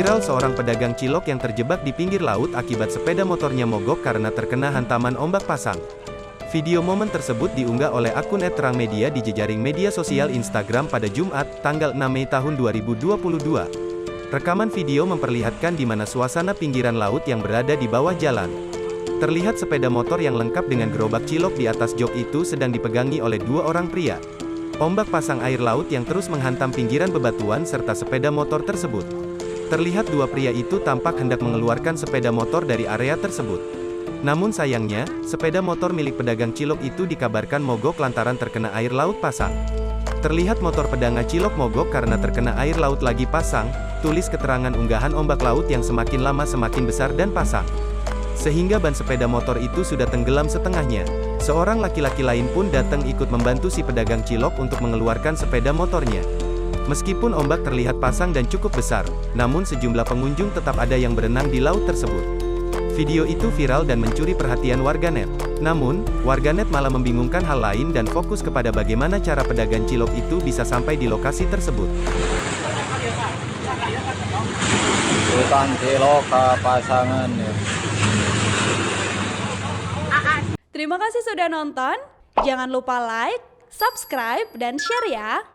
Viral seorang pedagang cilok yang terjebak di pinggir laut akibat sepeda motornya mogok karena terkena hantaman ombak pasang. Video momen tersebut diunggah oleh akun @terangmedia di jejaring media sosial Instagram pada Jumat, tanggal 6 Mei tahun 2022. Rekaman video memperlihatkan di mana suasana pinggiran laut yang berada di bawah jalan. Terlihat sepeda motor yang lengkap dengan gerobak cilok di atas jok itu sedang dipegangi oleh dua orang pria. Ombak pasang air laut yang terus menghantam pinggiran bebatuan serta sepeda motor tersebut. Terlihat dua pria itu tampak hendak mengeluarkan sepeda motor dari area tersebut. Namun sayangnya, sepeda motor milik pedagang cilok itu dikabarkan mogok lantaran terkena air laut pasang. Terlihat motor pedagang cilok mogok karena terkena air laut lagi pasang, tulis keterangan unggahan ombak laut yang semakin lama semakin besar dan pasang. Sehingga ban sepeda motor itu sudah tenggelam setengahnya. Seorang laki-laki lain pun datang ikut membantu si pedagang cilok untuk mengeluarkan sepeda motornya. Meskipun ombak terlihat pasang dan cukup besar, namun sejumlah pengunjung tetap ada yang berenang di laut tersebut. Video itu viral dan mencuri perhatian warganet. Namun, warganet malah membingungkan hal lain dan fokus kepada bagaimana cara pedagang cilok itu bisa sampai di lokasi tersebut. Tukang cilok ke pasangan ya. Terima kasih sudah nonton. Jangan lupa like, subscribe, dan share ya.